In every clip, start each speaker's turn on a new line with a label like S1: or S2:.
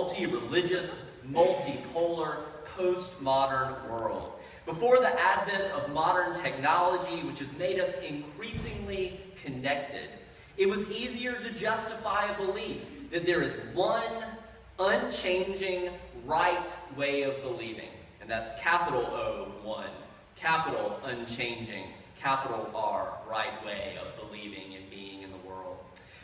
S1: multi-religious, multipolar, postmodern world. Before the advent of modern technology, which has made us increasingly connected, it was easier to justify a belief that there is one unchanging right way of believing. And that's capital O, one, capital unchanging, capital R, right way of believing and being in the world.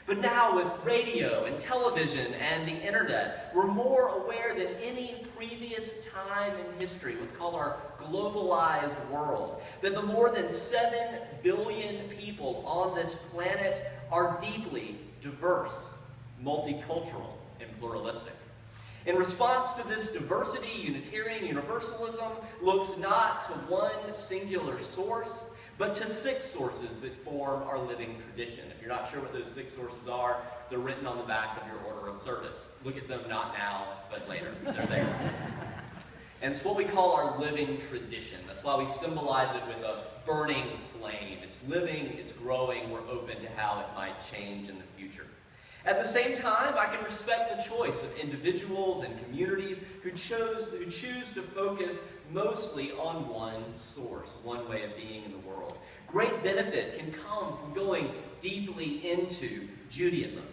S1: But now with radio and television and the internet, we're more aware than any previous time in history, what's called our globalized world, that the more than 7 billion people on this planet are deeply diverse, multicultural, and pluralistic. In response to this diversity, Unitarian Universalism looks not to one singular source, but to 6 sources that form our living tradition. If you're not sure what those 6 sources are, they're written on the back of your order of service. Look at them not now, but later. They're there. And it's what we call our living tradition. That's why we symbolize it with a burning flame. It's living, it's growing, we're open to how it might change in the future. At the same time, I can respect the choice of individuals and communities who choose to focus mostly on one source, one way of being in the world. Great benefit can come from going deeply into Judaism,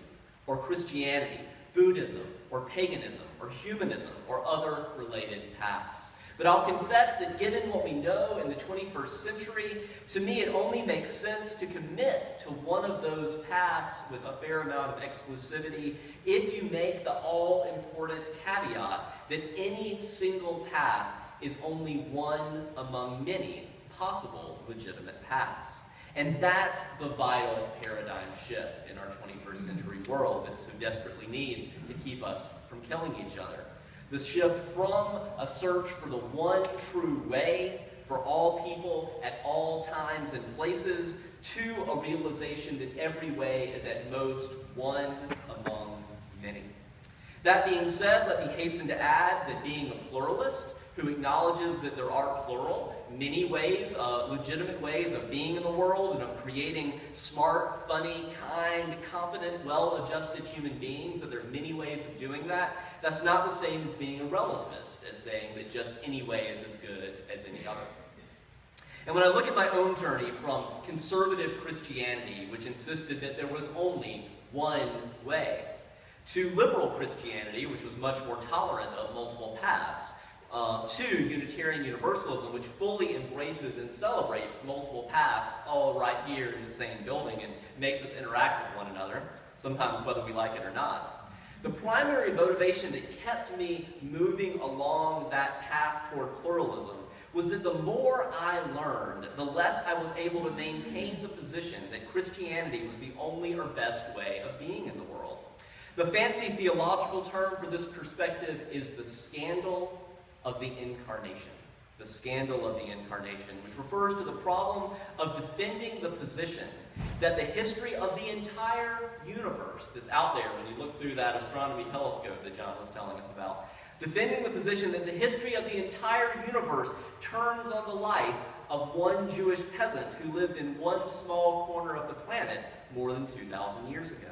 S1: or Christianity, Buddhism, or paganism, or humanism, or other related paths. But I'll confess that given what we know in the 21st century, to me it only makes sense to commit to one of those paths with a fair amount of exclusivity if you make the all-important caveat that any single path is only one among many possible legitimate paths. And that's the vital paradigm shift in our 21st century world that it so desperately needs to keep us from killing each other. The shift from a search for the one true way for all people at all times and places to a realization that every way is at most one among many. That being said, let me hasten to add that being a pluralist who acknowledges that there are plural, many ways, legitimate ways of being in the world and of creating smart, funny, kind, competent, well-adjusted human beings, that there are many ways of doing that. That's not the same as being a relativist, as saying that just any way is as good as any other. And when I look at my own journey from conservative Christianity, which insisted that there was only one way, to liberal Christianity, which was much more tolerant of multiple paths, to Unitarian Universalism, which fully embraces and celebrates multiple paths all right here in the same building and makes us interact with one another, sometimes whether we like it or not. The primary motivation that kept me moving along that path toward pluralism was that the more I learned, the less I was able to maintain the position that Christianity was the only or best way of being in the world. The fancy theological term for this perspective is the scandal of the incarnation. The scandal of the incarnation, which refers to the problem of defending the position that the history of the entire universe that's out there when you look through that astronomy telescope that John was telling us about, defending the position that the history of the entire universe turns on the life of one Jewish peasant who lived in one small corner of the planet more than 2,000 years ago.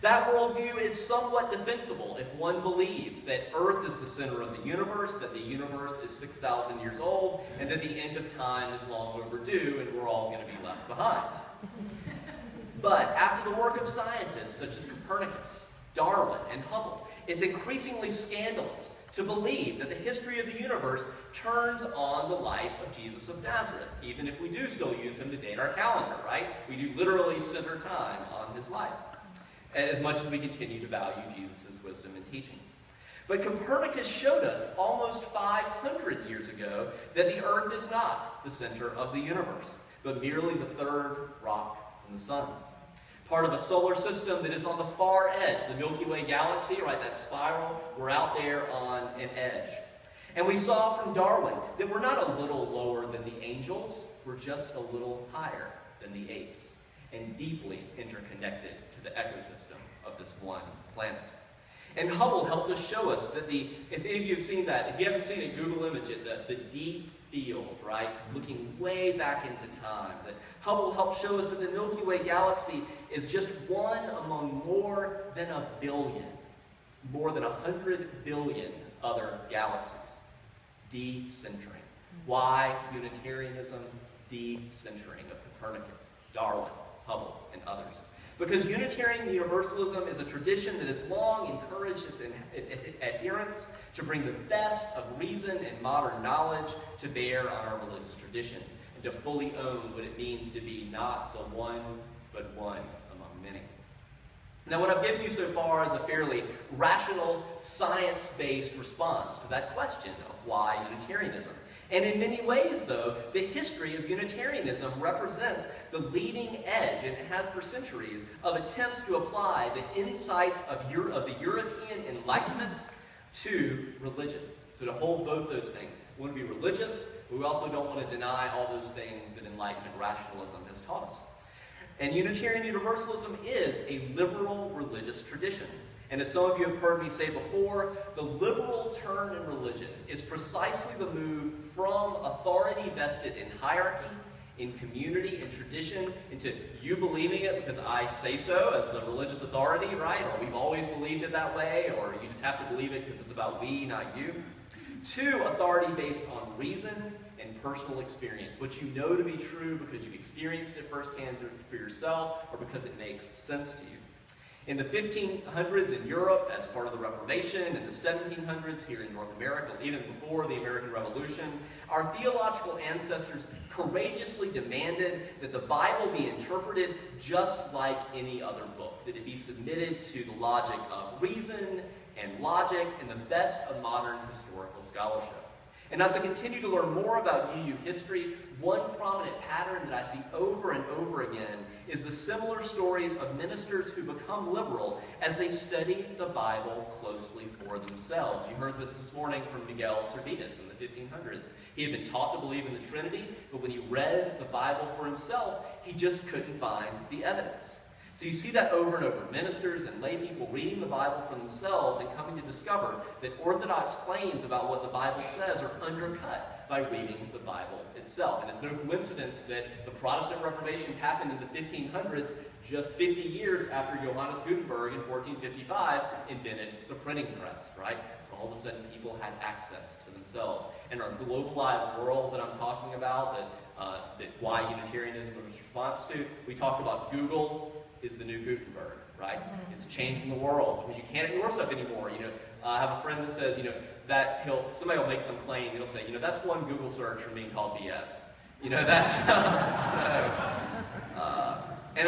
S1: That worldview is somewhat defensible if one believes that Earth is the center of the universe, that the universe is 6,000 years old, and that the end of time is long overdue and we're all going to be left behind. But after the work of scientists such as Copernicus, Darwin, and Hubble, it's increasingly scandalous to believe that the history of the universe turns on the life of Jesus of Nazareth, even if we do still use him to date our calendar, right? We do literally center time on his life, as much as we continue to value Jesus' wisdom and teachings. But Copernicus showed us almost 500 years ago that the Earth is not the center of the universe, but merely the third rock from the sun. Part of a solar system that is on the far edge, the Milky Way galaxy, right, that spiral, we're out there on an edge. And we saw from Darwin that we're not a little lower than the angels, we're just a little higher than the apes, and deeply interconnected to the ecosystem of this one planet. And Hubble helped us show us that if any of you have seen that, if you haven't seen it, Google image it, the deep field, right, looking way back into time. That Hubble helped show us that the Milky Way galaxy is just one among more than a billion more than 100 billion other galaxies. Decentering. Why Unitarianism? Decentering of Copernicus, Darwin, Hubble, and others. Because Unitarian Universalism is a tradition that has long encouraged its adherents to bring the best of reason and modern knowledge to bear on our religious traditions, and to fully own what it means to be not the one, but one among many. Now, what I've given you so far is a fairly rational, science-based response to that question of why Unitarianism. And in many ways, though, the history of Unitarianism represents the leading edge, and it has for centuries, of attempts to apply the insights of the European Enlightenment to religion. So to hold both those things. We want to be religious, but we also don't want to deny all those things that Enlightenment rationalism has taught us. And Unitarian Universalism is a liberal religious tradition. And as some of you have heard me say before, the liberal turn in religion is precisely the move from authority vested in hierarchy, in community and tradition, into you believing it because I say so as the religious authority, right? Or we've always believed it that way, or you just have to believe it because it's about we, not you. To authority based on reason and personal experience, what you know to be true because you've experienced it firsthand for yourself, or because it makes sense to you. In the 1500s in Europe, as part of the Reformation, in the 1700s here in North America, even before the American Revolution, our theological ancestors courageously demanded that the Bible be interpreted just like any other book, that it be submitted to the logic of reason and logic and the best of modern historical scholarship. And as I continue to learn more about UU history, one prominent pattern that I see over and over again is the similar stories of ministers who become liberal as they study the Bible closely for themselves. You heard this morning from Miguel Cervantes in the 1500s. He had been taught to believe in the Trinity, but when he read the Bible for himself, he just couldn't find the evidence. So you see that over and over. Ministers and lay people reading the Bible for themselves and coming to discover that orthodox claims about what the Bible says are undercut by reading the Bible itself. And it's no coincidence that the Protestant Reformation happened in the 1500s, just 50 years after Johannes Gutenberg in 1455 invented the printing press, right? So all of a sudden people had access to themselves. And our globalized world that I'm talking about, that why Unitarianism was a response to, we talk about Google is the new Gutenberg, right? It's changing the world because you can't ignore stuff anymore. I have a friend that says, that somebody will make some claim, he'll say, that's one Google search from being called BS. And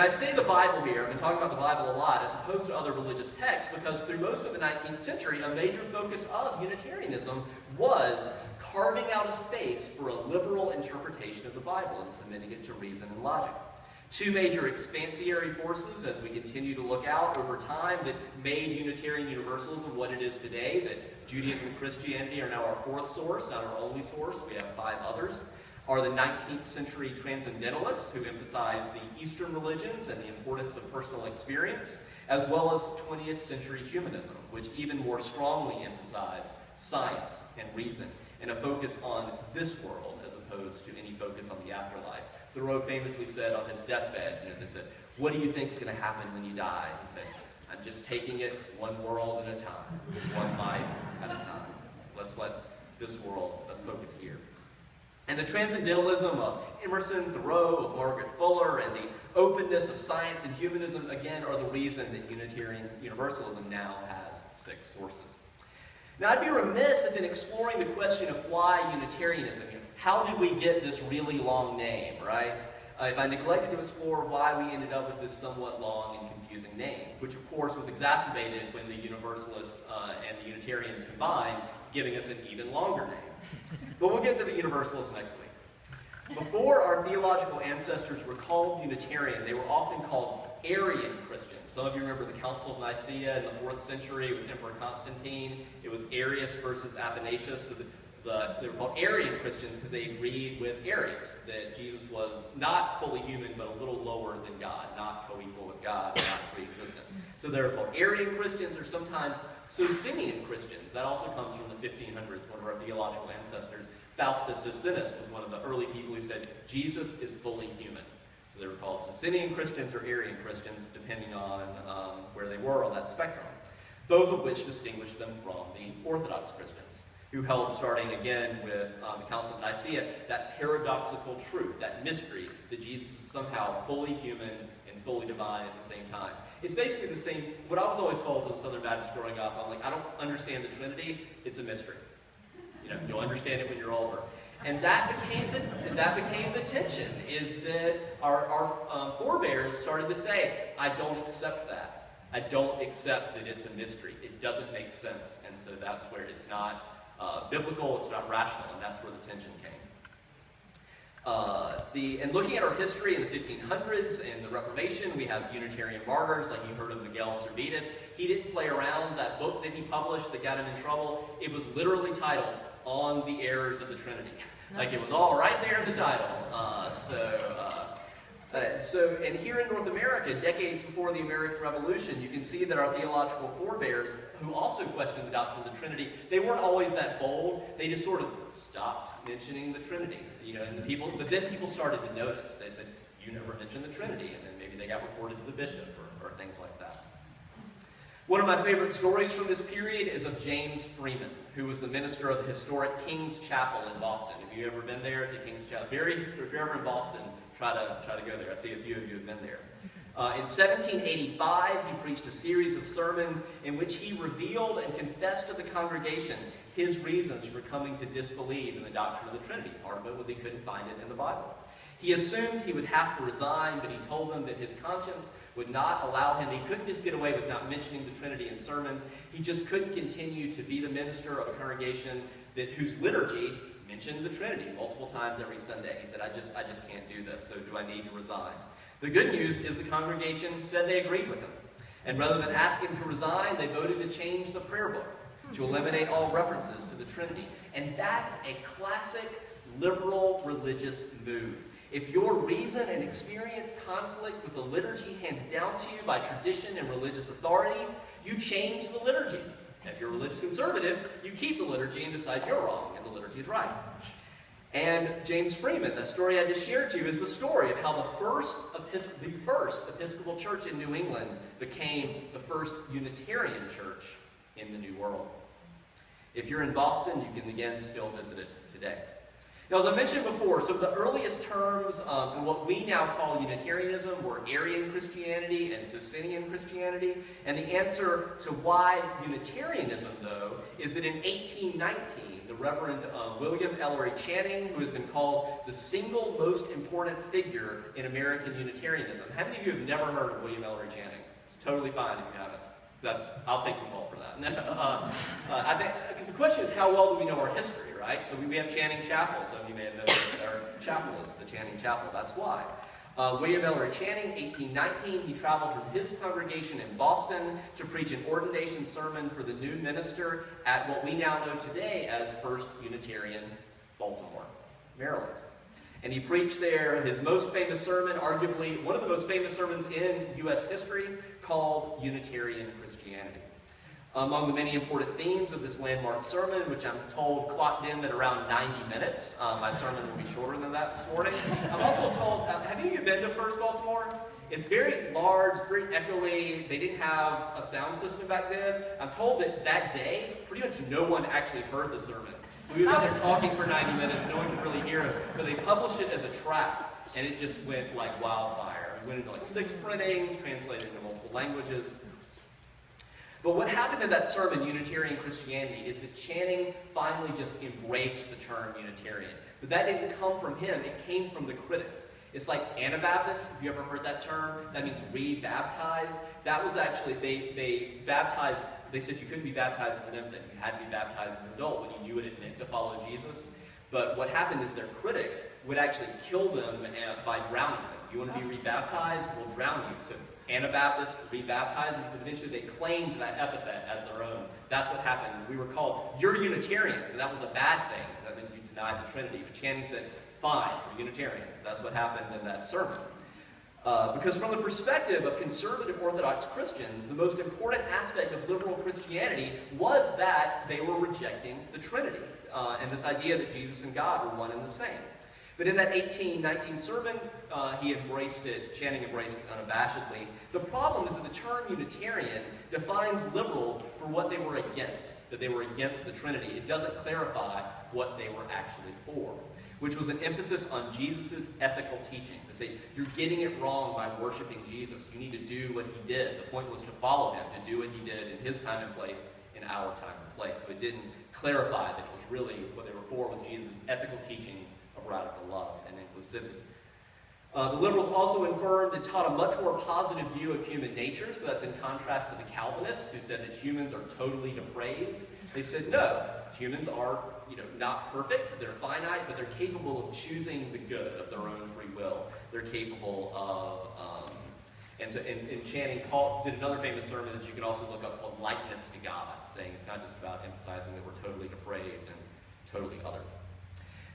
S1: I say the Bible here, I've been talking about the Bible a lot, as opposed to other religious texts, because through most of the 19th century, a major focus of Unitarianism was carving out a space for a liberal interpretation of the Bible and submitting it to reason and logic. Two major expansionary forces, as we continue to look out over time, that made Unitarian Universalism what it is today, that Judaism and Christianity are now our fourth source, not our only source, we have 5 others, are the 19th century transcendentalists who emphasize the Eastern religions and the importance of personal experience, as well as 20th century humanism, which even more strongly emphasize science and reason, and a focus on this world as opposed to any focus on the afterlife. Thoreau famously said on his deathbed, they said, "What do you think is going to happen when you die?" He said, "I'm just taking it one world at a time, one life at a time. Let's focus here." And the transcendentalism of Emerson, Thoreau, of Margaret Fuller, and the openness of science and humanism, again, are the reason that Unitarian Universalism now has 6 sources. Now, I'd be remiss if in exploring the question of why Unitarianism, how did we get this really long name, right? If I neglected to explore why we ended up with this somewhat long and confusing name, which of course was exacerbated when the Universalists and the Unitarians combined, giving us an even longer name. But we'll get to the Universalists next week. Before our theological ancestors were called Unitarian, they were often called Arian Christians. Some of you remember the Council of Nicaea in the 4th century with Emperor Constantine. It was Arius versus Athanasius. So they were called Arian Christians because they agreed with Arius that Jesus was not fully human but a little lower than God, not co-equal with God, not pre-existent. So they were called Arian Christians, or sometimes Socinian Christians. That also comes from the 1500s. One of our theological ancestors, Faustus Socinus, was one of the early people who said Jesus is fully human. So they were called Socinian Christians or Arian Christians, depending on where they were on that spectrum. both of which distinguished them from the Orthodox Christians, who held, starting again with the Council of Nicaea, that paradoxical truth, that mystery, that Jesus is somehow fully human and fully divine at the same time. It's basically the same, what I was always told as a Southern Baptist growing up, I'm like, I don't understand the Trinity, it's a mystery. You know, you'll understand it when you're older. And that became the tension, is that our forebears started to say, I don't accept that. I don't accept that it's a mystery. It doesn't make sense. And so that's where it's not biblical, it's not rational, and that's where the tension came. And looking at our history in the 1500s and the Reformation, we have Unitarian martyrs, like you heard of Miguel Servetus. He didn't play around. That book that he published that got him in trouble, it was literally titled On the Errors of the Trinity. Like, it was all right there in the title. And here in North America, decades before the American Revolution, you can see that our theological forebears, who also questioned the doctrine of the Trinity, they weren't always that bold. They just sort of stopped mentioning the Trinity. You know, and but then people started to notice. They said, you never mentioned the Trinity, and then maybe they got reported to the bishop or things like that. One of my favorite stories from this period is of James Freeman, who was the minister of the historic King's Chapel in Boston. Have you ever been there to King's Chapel? If you're ever in Boston, try to go there. I see a few of you have been there. In 1785, he preached a series of sermons in which he revealed and confessed to the congregation his reasons for coming to disbelieve in the doctrine of the Trinity. Part of it was he couldn't find it in the Bible. He assumed he would have to resign, but he told them that his conscience would not allow him. He couldn't just get away with not mentioning the Trinity in sermons. He just couldn't continue to be the minister of a congregation whose liturgy mentioned the Trinity multiple times every Sunday. He said, I just can't do this, so do I need to resign? The good news is the congregation said they agreed with him. And rather than ask him to resign, they voted to change the prayer book to eliminate all references to the Trinity. And that's a classic liberal religious move. If your reason and experience conflict with the liturgy handed down to you by tradition and religious authority, you change the liturgy. And if you're a religious conservative, you keep the liturgy and decide you're wrong and the liturgy is right. And James Freeman, that story I just shared to you, is the story of how the first Episcopal church in New England became the first Unitarian church in the New World. If you're in Boston, you can again still visit it today. Now, as I mentioned before, some of the earliest terms for what we now call Unitarianism were Arian Christianity and Socinian Christianity. And the answer to why Unitarianism, though, is that in 1819, the Reverend William Ellery Channing, who has been called the single most important figure in American Unitarianism. How many of you have never heard of William Ellery Channing? It's totally fine if you haven't. I'll take some fault for that. I think, because the question is, how well do we know our history, right? So we have Channing Chapel. Some of you may have noticed our chapel is the Channing Chapel. That's why. William Ellery Channing, 1819, he traveled from his congregation in Boston to preach an ordination sermon for the new minister at what we now know today as First Unitarian Baltimore, Maryland. And he preached there his most famous sermon, arguably one of the most famous sermons in U.S. history, called Unitarian Christianity. Among the many important themes of this landmark sermon, which I'm told clocked in at around 90 minutes. My sermon will be shorter than that this morning. I'm also told, have any of you been to First Baltimore? It's very large, it's very echoey. They didn't have a sound system back then. I'm told that day, pretty much no one actually heard the sermon. So we were out there talking for 90 minutes, no one could really hear it, but they published it as a tract, and it just went like wildfire. It went into like 6 printings, translated into multiple languages. But what happened in that sermon, Unitarian Christianity, is that Channing finally just embraced the term Unitarian. But that didn't come from him, it came from the critics. It's like Anabaptist, if you ever heard that term, that means re-baptized. That was actually, they baptized, they said you couldn't be baptized as an infant, you had to be baptized as an adult when you knew what it meant to follow Jesus. But what happened is their critics would actually kill them by drowning them. You want to be rebaptized? We'll drown you. So Anabaptist, rebaptized, but eventually they claimed that epithet as their own. That's what happened. We were called, you're Unitarians, and that was a bad thing. That meant you denied the Trinity. But Channing said, fine, we're Unitarians. That's what happened in that sermon. Because from the perspective of conservative Orthodox Christians, the most important aspect of liberal Christianity was that they were rejecting the Trinity, and this idea that Jesus and God were one and the same. But in that 1819 sermon, Channing embraced it unabashedly. The problem is that the term Unitarian defines liberals for what they were against, that they were against the Trinity. It doesn't clarify what they were actually for, which was an emphasis on Jesus' ethical teachings. They say, you're getting it wrong by worshiping Jesus. You need to do what he did. The point was to follow him, to do what he did in his time and place, in our time and place. So it didn't clarify that it was really what they were for was Jesus' ethical teachings of radical love and inclusivity. The liberals also affirmed and taught a much more positive view of human nature, so that's in contrast to the Calvinists who said that humans are totally depraved. They said, no, humans are not perfect, they're finite, but they're capable of choosing the good of their own free will. They're capable of, and Channing did another famous sermon that you can also look up called Likeness to God, saying it's not just about emphasizing that we're totally depraved and totally other.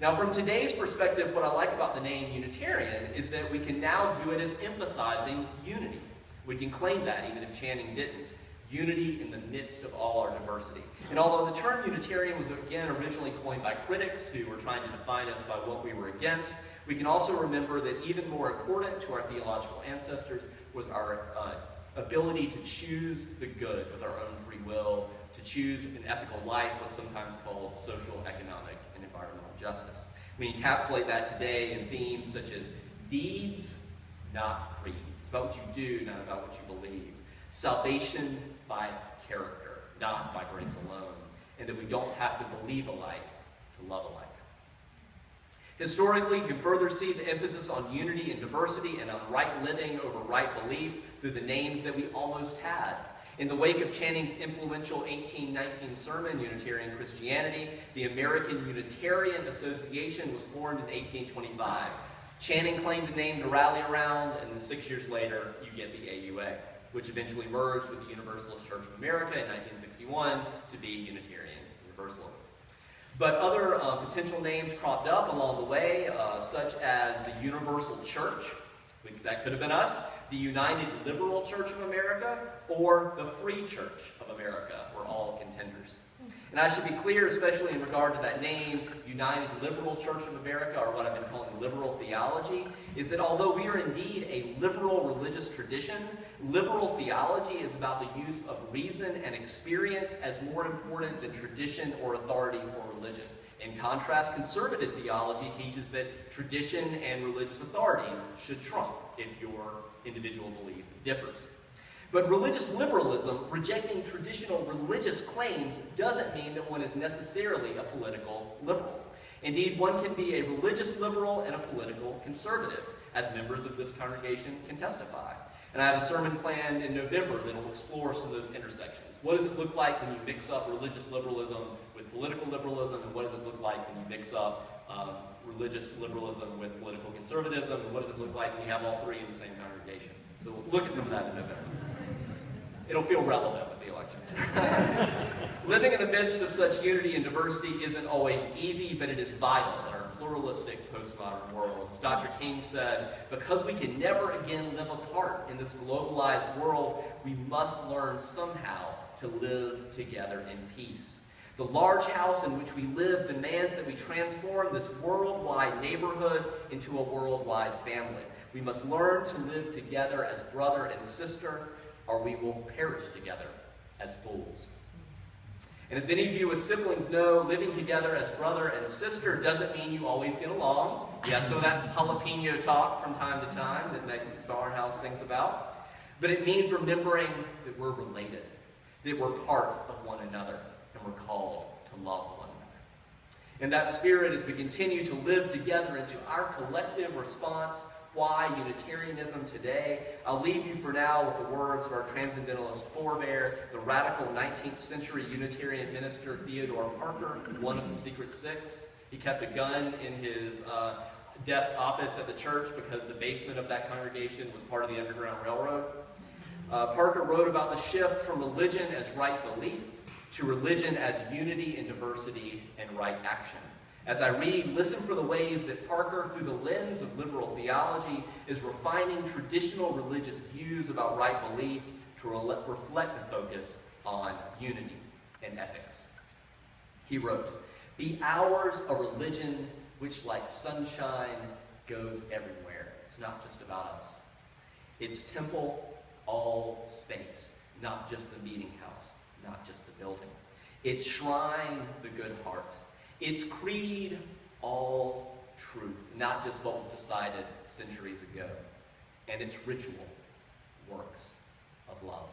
S1: Now, from today's perspective, what I like about the name Unitarian is that we can now view it as emphasizing unity. We can claim that, even if Channing didn't. Unity in the midst of all our diversity. And although the term Unitarian was, again, originally coined by critics who were trying to define us by what we were against, we can also remember that even more important to our theological ancestors was our ability to choose the good with our own free will, to choose an ethical life, what's sometimes called social, economic, and environmental justice. We encapsulate that today in themes such as deeds, not creeds. It's about what you do, not about what you believe. Salvation by character, not by grace alone. And that we don't have to believe alike to love alike. Historically, you can further see the emphasis on unity and diversity and on right living over right belief through the names that we almost had. In the wake of Channing's influential 1819 sermon, Unitarian Christianity, the American Unitarian Association was formed in 1825. Channing claimed a name to rally around, and then 6 years later, you get the AUA, which eventually merged with the Universalist Church of America in 1961 to be Unitarian Universalism. But other potential names cropped up along the way, such as the Universal Church. That could have been us. The United Liberal Church of America, or the Free Church of America were all contenders. And I should be clear, especially in regard to that name, United Liberal Church of America, or what I've been calling liberal theology, is that although we are indeed a liberal religious tradition, liberal theology is about the use of reason and experience as more important than tradition or authority for religion. In contrast, conservative theology teaches that tradition and religious authorities should trump if your individual belief differs. But religious liberalism, rejecting traditional religious claims, doesn't mean that one is necessarily a political liberal. Indeed, one can be a religious liberal and a political conservative, as members of this congregation can testify. And I have a sermon planned in November that will explore some of those intersections. What does it look like when you mix up religious liberalism with political liberalism, and what does it look like when you mix up religious liberalism with political conservatism, and what does it look like when you have all three in the same congregation? So we'll look at some of that in November. It'll feel relevant with the election. Living in the midst of such unity and diversity isn't always easy, but it is vital in our pluralistic postmodern world. As Dr. King said, because we can never again live apart in this globalized world, we must learn somehow to live together in peace. The large house in which we live demands that we transform this worldwide neighborhood into a worldwide family. We must learn to live together as brother and sister, or we will perish together as fools. And as any of you as siblings know, living together as brother and sister doesn't mean you always get along. You have some of that jalapeno talk from time to time that Nick Barnhouse sings about. But it means remembering that we're related, that we're part of one another, and we're called to love one another. In that spirit, as we continue to live together into our collective response, why Unitarianism today, I'll leave you for now with the words of our transcendentalist forebear, the radical 19th century Unitarian minister Theodore Parker, one of the Secret Six. He kept a gun in his desk office at the church because the basement of that congregation was part of the Underground Railroad. Parker wrote about the shift from religion as right belief to religion as unity and diversity and right action. As I read, listen for the ways that Parker, through the lens of liberal theology, is refining traditional religious views about right belief to reflect and focus on unity and ethics. He wrote, "Be ours a religion which like sunshine goes everywhere. It's not just about us. It's temple, all space, not just the meeting house, not just the building. It's shrine, the good heart. It's creed, all truth, not just what was decided centuries ago. And it's ritual, works of love.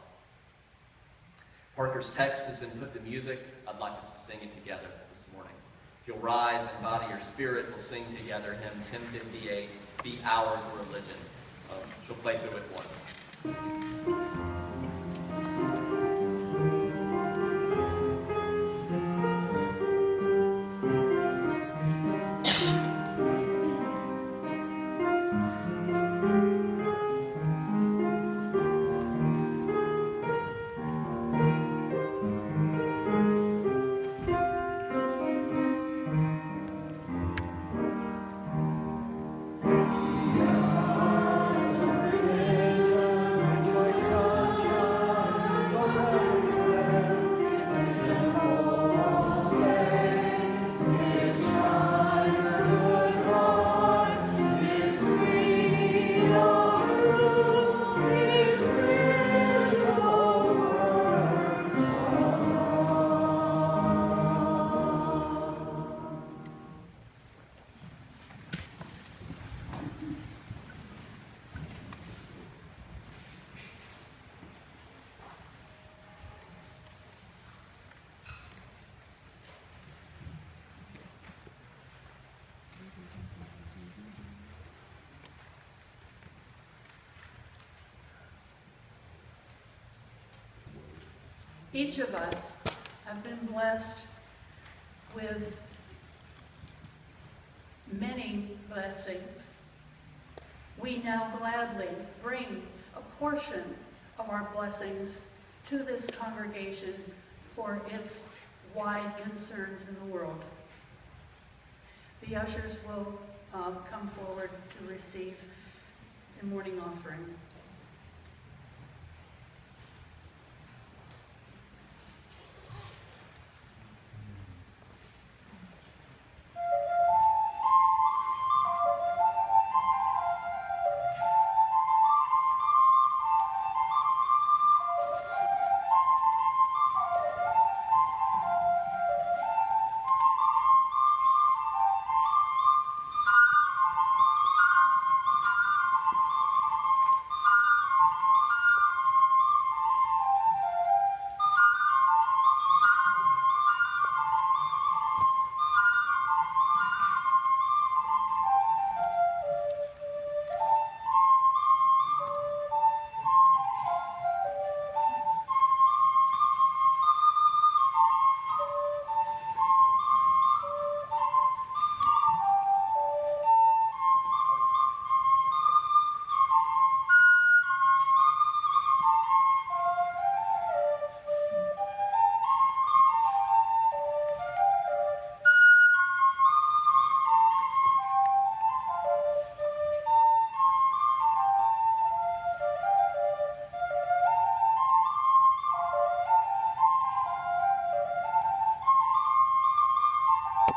S1: Parker's text has been put to music. I'd like us to sing it together this morning. If you'll rise and body your spirit, we'll sing together hymn 1058, Be Ours Religion. She'll play through it once.
S2: Each of us have been blessed with many blessings. We now gladly bring a portion of our blessings to this congregation for its wide concerns in the world. The ushers will come forward to receive the morning offering.